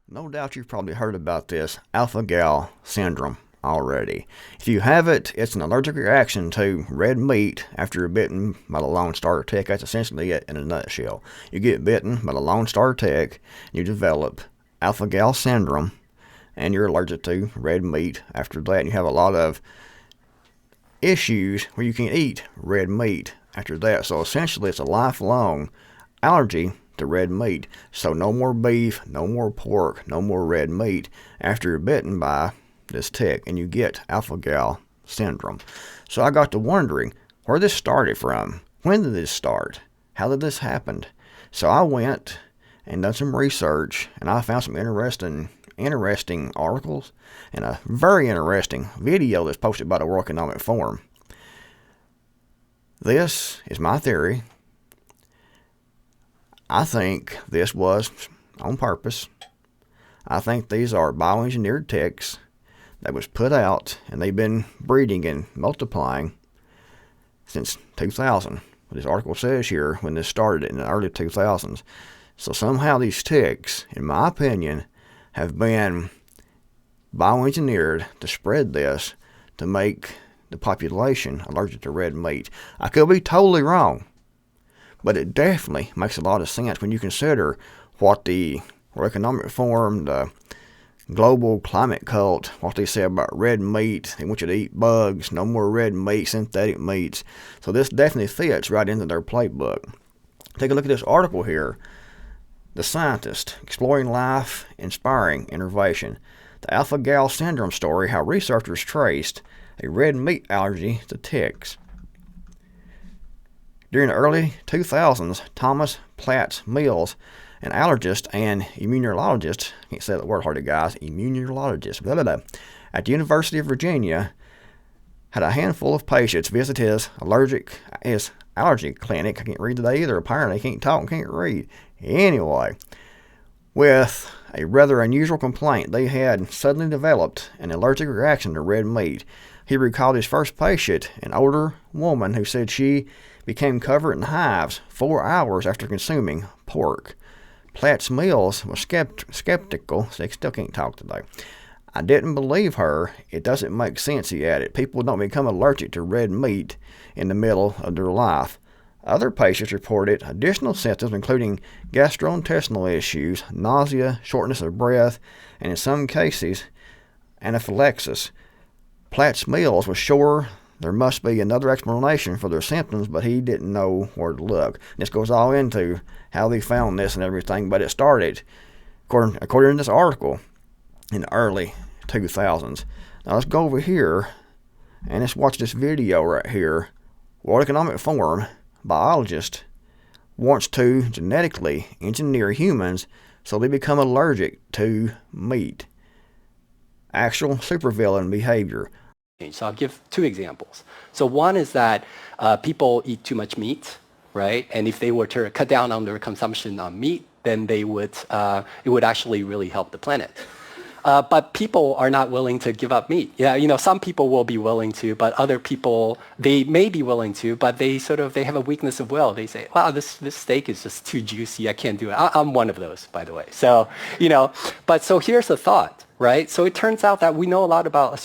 No doubt you've probably heard about this alpha-gal syndrome already. If you have it, it's an allergic reaction to red meat after you're bitten by the Lone Star tick. That's essentially it in a nutshell. You get bitten by the Lone Star tick, you develop alpha-gal syndrome, and you're allergic to red meat after that. You have a lot of issues where you can't eat red meat after that. So essentially it's a lifelong allergy to red meat. So no more beef, no more pork, no more red meat after you're bitten by this tick and you get alpha-gal syndrome. So I got to wondering where this started from. When did this start? How did this happen? So I went and done some research, and I found some interesting articles and a very interesting video that's posted by the World Economic Forum. This is my theory. I think this was on purpose. I think these are bioengineered ticks that was put out, and they've been breeding and multiplying since 2000. What this article says here, when this started in the early 2000s. So somehow these ticks, in my opinion, have been bioengineered to spread this to make the population allergic to red meat. I could be totally wrong, but it definitely makes a lot of sense when you consider what the World Economic Forum, the global climate cult, what they say about red meat. They want you to eat bugs, no more red meat, synthetic meats. So this definitely fits right into their playbook. Take a look at this article here. The Scientist, Exploring Life, Inspiring Innovation. The alpha-gal syndrome story, how researchers traced a red meat allergy to ticks. During the early 2000s, Thomas Platts Mills, an allergist and immunologist, I can't say that word hardly, guys, immunologist, blah, blah, blah, at the University of Virginia, had a handful of patients visit his allergy clinic. I can't read today either. Apparently, I can't talk and can't read. Anyway, with a rather unusual complaint, they had suddenly developed an allergic reaction to red meat. He recalled his first patient, an older woman who said she became covered in hives 4 hours after consuming pork. Platts Mills was skeptical, so they still can't talk today. I didn't believe her. It doesn't make sense, he added. People don't become allergic to red meat in the middle of their life. Other patients reported additional symptoms, including gastrointestinal issues, nausea, shortness of breath, and in some cases, anaphylaxis. Platts Mills was sure there must be another explanation for their symptoms, but he didn't know where to look. This goes all into how they found this and everything, but it started, according to this article, in the early 2000s. Now let's go over here and let's watch this video right here. World Economic Forum biologist wants to genetically engineer humans so they become allergic to meat. Actual supervillain behavior. So I'll give two examples. So one is that people eat too much meat, right? And if they were to cut down on their consumption on meat, then it would actually really help the planet. But people are not willing to give up meat. Yeah, some people will be willing to, but other people, they may be willing to, but they have a weakness of will. They say, wow, this steak is just too juicy. I can't do it. I'm one of those, by the way. So, but so here's the thought, right? So it turns out that we know a lot about,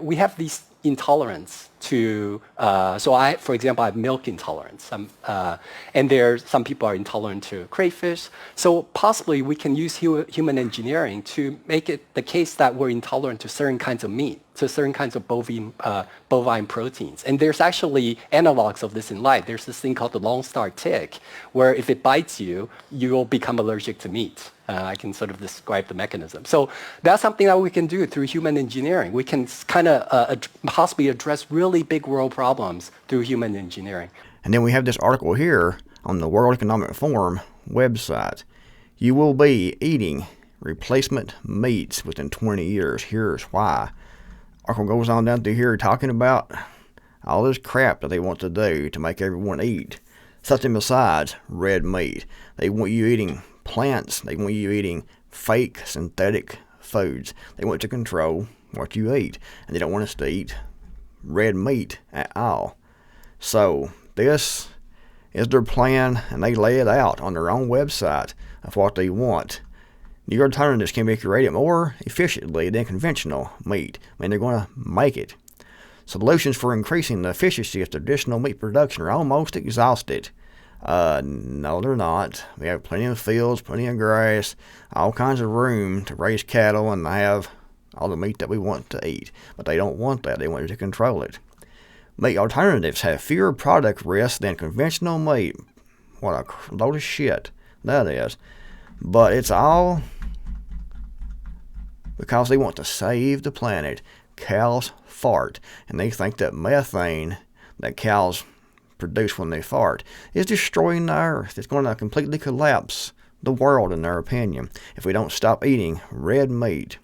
we have these intolerance to, for example, I have milk intolerance. And some people are intolerant to crayfish. So possibly we can use human engineering to make it the case that we're intolerant to certain kinds of meat, to certain kinds of bovine proteins. And there's actually analogs of this in life. There's this thing called the Lone Star tick, where if it bites you, you'll become allergic to meat. I can sort of describe the mechanism. So that's something that we can do through human engineering. We can kind of possibly address really big world problems through human engineering. And then we have this article here on the World Economic Forum website. You will be eating replacement meats within 20 years. Here's why. Article goes on down through here talking about all this crap that they want to do to make everyone eat something besides red meat. They want you eating plants. They want you eating fake synthetic foods. They want to control what you eat, and they don't want us to eat red meat at all. So this is their plan, and they lay it out on their own website of what they want. New alternatives can be created more efficiently than conventional meat. I mean, they're going to make it. Solutions for increasing the efficiency of traditional meat production are almost exhausted. No, they're not. We have plenty of fields, plenty of grass, all kinds of room to raise cattle and have all the meat that we want to eat. But they don't want that. They want to control it. Meat alternatives have fewer product risks than conventional meat. What a load of shit that is. But it's all because they want to save the planet. Cows fart, and they think that methane that cows produce when they fart is destroying the earth. It's going to completely collapse the world, in their opinion, if we don't stop eating red meat.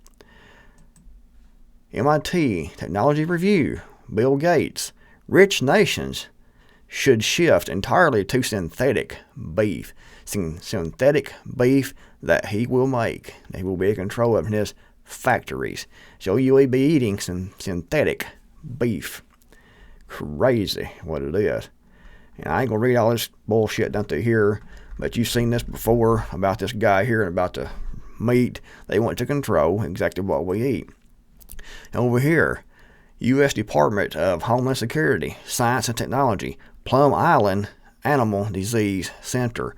MIT Technology Review, Bill Gates, rich nations should shift entirely to synthetic beef. Synthetic beef that he will make, that he will be in control of in his factories. So you will be eating some synthetic beef. Crazy what it is. And I ain't going to read all this bullshit down through here, but you've seen this before about this guy here and about the meat. They want to control exactly what we eat. And over here, U.S. Department of Homeland Security, Science and Technology, Plum Island Animal Disease Center.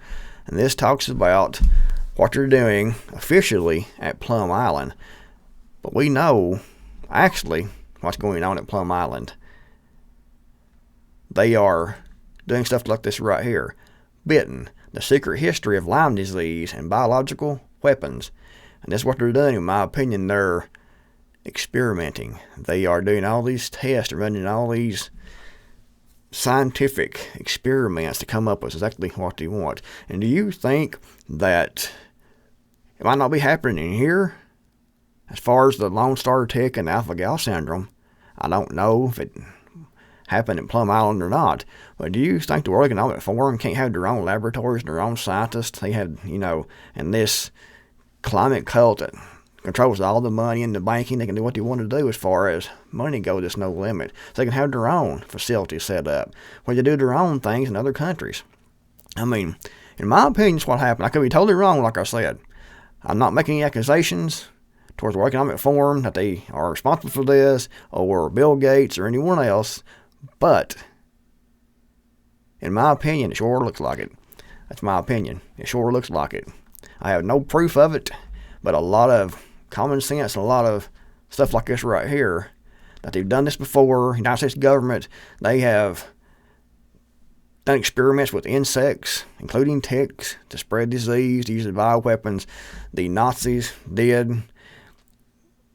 And this talks about what they're doing officially at Plum Island. But we know, actually, what's going on at Plum Island. They are doing stuff like this right here. Bitten, the secret history of Lyme disease and biological weapons. And that's what they're doing, in my opinion. They're experimenting. They are doing all these tests, running all these scientific experiments to come up with exactly what they want. And do you think that it might not be happening here? As far as the Lone Star tick and alpha-gal syndrome, I don't know if it happened in Plum Island or not. But do you think the World Economic Forum can't have their own laboratories and their own scientists? They had, and this climate cult that controls all the money and the banking, they can do what they want to do as far as money goes. There's no limit. So they can have their own facilities set up where they do their own things in other countries. I mean, in my opinion, it's what happened. I could be totally wrong, like I said. I'm not making any accusations towards the World Economic Forum that they are responsible for this, or Bill Gates or anyone else, but in my opinion, it sure looks like it. That's my opinion. It sure looks like it. I have no proof of it, but a lot of common sense and a lot of stuff like this right here, that they've done this before. United States government, they have done experiments with insects, including ticks, to spread disease, to use bioweapons. The Nazis did.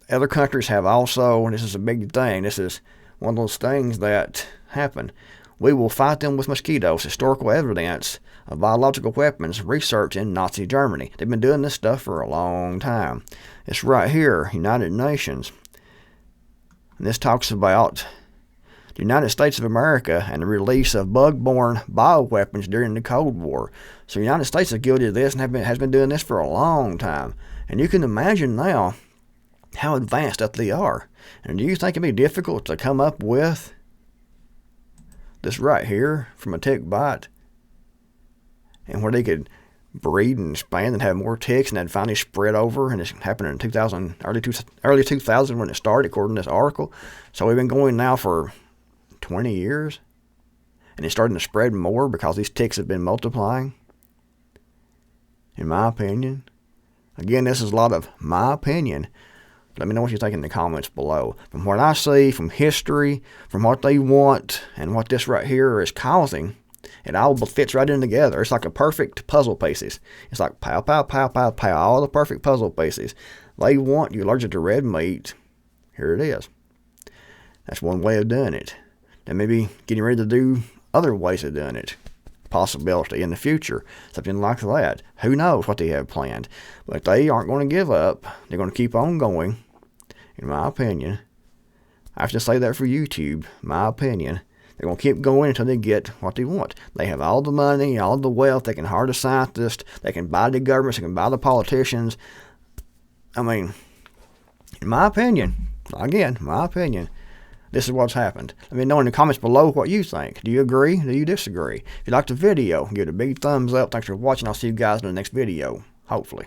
Other countries have also, and this is a big thing. This is one of those things that happen. We will fight them with mosquitoes. Historical evidence of biological weapons research in Nazi Germany. They've been doing this stuff for a long time. It's right here, United Nations. And this talks about the United States of America and the release of bug-borne bioweapons during the Cold War. So the United States is guilty of this and has been doing this for a long time. And you can imagine now how advanced that they are. And do you think it'd be difficult to come up with this right here from a tick bite, and where they could breed and expand and have more ticks, and then finally spread over? And this happened in 2000, early 2000 when it started, according to this article. So we've been going now for 20 years, and it's starting to spread more because these ticks have been multiplying. In my opinion, again, this is a lot of my opinion. Let me know what you think in the comments below. From what I see, from history, from what they want, and what this right here is causing, it all fits right in together. It's like a perfect puzzle pieces. It's like pow, pow, pow, pow, pow, all the perfect puzzle pieces. They want you allergic to red meat. Here it is. That's one way of doing it. They may be getting ready to do other ways of doing it. Possibility in the future, something like that. Who knows what they have planned? But they aren't going to give up. They're going to keep on going. In my opinion, I have to say that for YouTube, my opinion, they're going to keep going until they get what they want. They have all the money, all the wealth, they can hire the scientists, they can buy the governments, they can buy the politicians. I mean, in my opinion, again, my opinion, this is what's happened. Let me know in the comments below what you think. Do you agree? Do you disagree? If you liked the video, give it a big thumbs up. Thanks for watching. I'll see you guys in the next video, hopefully.